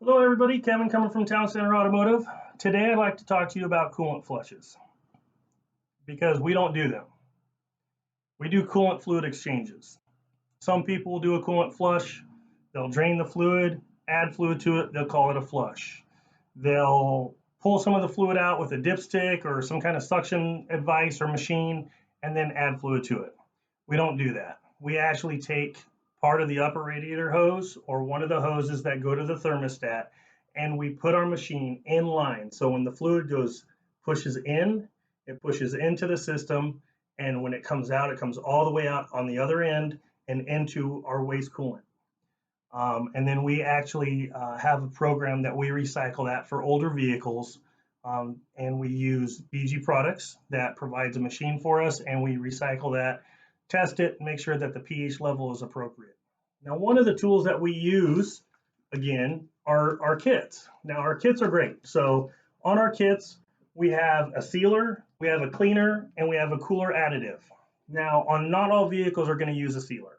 Hello everybody, Kevin coming from Town Center Automotive. Today I'd like to talk to you about coolant flushes because we don't do them. We do coolant fluid exchanges. Some people do a coolant flush, they'll drain the fluid, add fluid to it, they'll call it a flush. They'll pull some of the fluid out with a dipstick or some kind of suction device or machine and then add fluid to it. We don't do that. We actually take part of the upper radiator hose or one of the hoses that go to the thermostat, and we put our machine in line. So when the fluid pushes in, it pushes into the system, and when it comes out, it comes all the way out on the other end and into our waste coolant. And then we actually have a program that we recycle that for older vehicles, and we use BG products that provides a machine for us, and we recycle that, test it, make sure that the pH level is appropriate. Now, one of the tools that we use, again, are our kits. Now, our kits are great. So on our kits, we have a sealer, we have a cleaner, and we have a cooler additive. Now, on not all vehicles are going to use a sealer,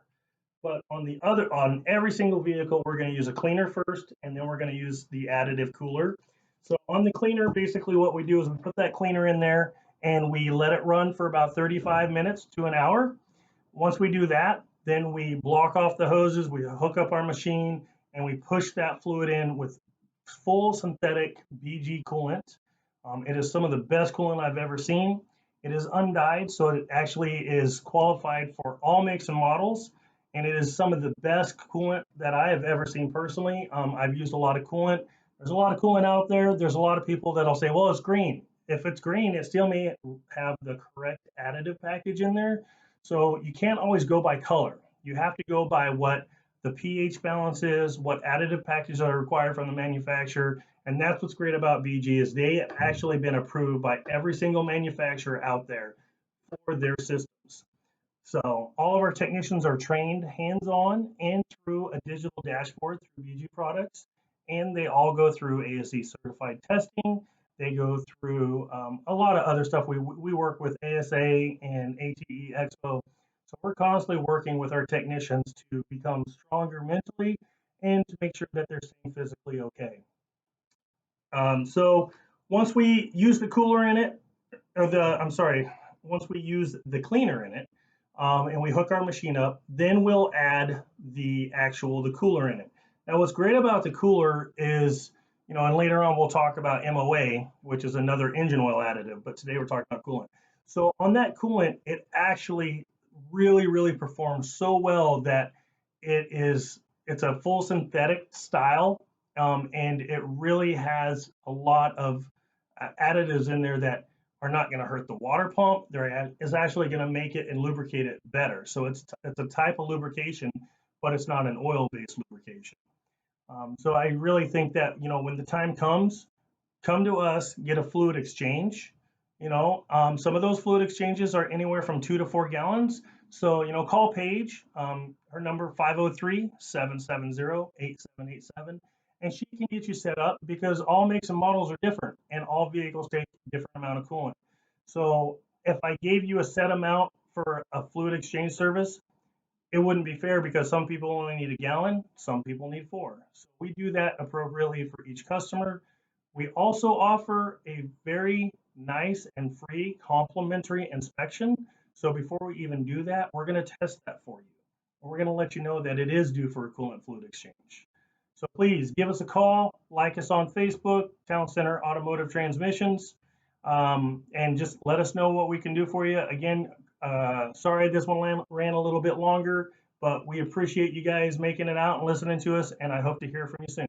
but on every single vehicle, we're going to use a cleaner first, and then we're going to use the additive cooler. So on the cleaner, basically what we do is we put that cleaner in there and we let it run for about 35 minutes to an hour. Once we do that, then we block off the hoses, we hook up our machine, and we push that fluid in with full synthetic BG coolant. It is some of the best coolant I've ever seen. It is undyed, so it actually is qualified for all makes and models, and it is some of the best coolant that I have ever seen personally. I've used a lot of coolant. There's a lot of coolant out there. There's a lot of people that'll say, well, it's green. If it's green, it still may have the correct additive package in there. So you can't always go by color. You have to go by what the pH balance is, what additive packages are required from the manufacturer. And that's what's great about BG is they have actually been approved by every single manufacturer out there for their systems. So all of our technicians are trained hands-on and through a digital dashboard through BG products. And they all go through ASE certified testing. They go through a lot of other stuff. We work with ASA and ATE Expo. So we're constantly working with our technicians to become stronger mentally and to make sure that they're staying physically okay. So once we use the cooler in it, once we use the cleaner in it, and we hook our machine up, then we'll add the cooler in it. Now, what's great about the cooler is, and later on we'll talk about MOA, which is another engine oil additive, but today we're talking about coolant. So on that coolant, it actually really, really performs so well that it's a full synthetic style, and it really has a lot of additives in there that are not going to hurt the water pump. It's actually going to make it and lubricate it better. So it's a type of lubrication, but it's not an oil-based lubrication. So I really think that, when the time comes, come to us, get a fluid exchange. Some of those fluid exchanges are anywhere from 2 to 4 gallons. So, call Paige, her number 503-770-8787, and she can get you set up because all makes and models are different and all vehicles take a different amount of coolant. So if I gave you a set amount for a fluid exchange service, it wouldn't be fair because some people only need a gallon, some people need 4. So we do that appropriately for each customer. We also offer a very nice and free complimentary inspection. So before we even do that, we're going to test that for you. We're going to let you know that it is due for a coolant fluid exchange. So please give us a call, like us on Facebook, Town Center Automotive Transmissions, and just let us know what we can do for you. Again, sorry this one ran a little bit longer, but we appreciate you guys making it out and listening to us, and I hope to hear from you soon.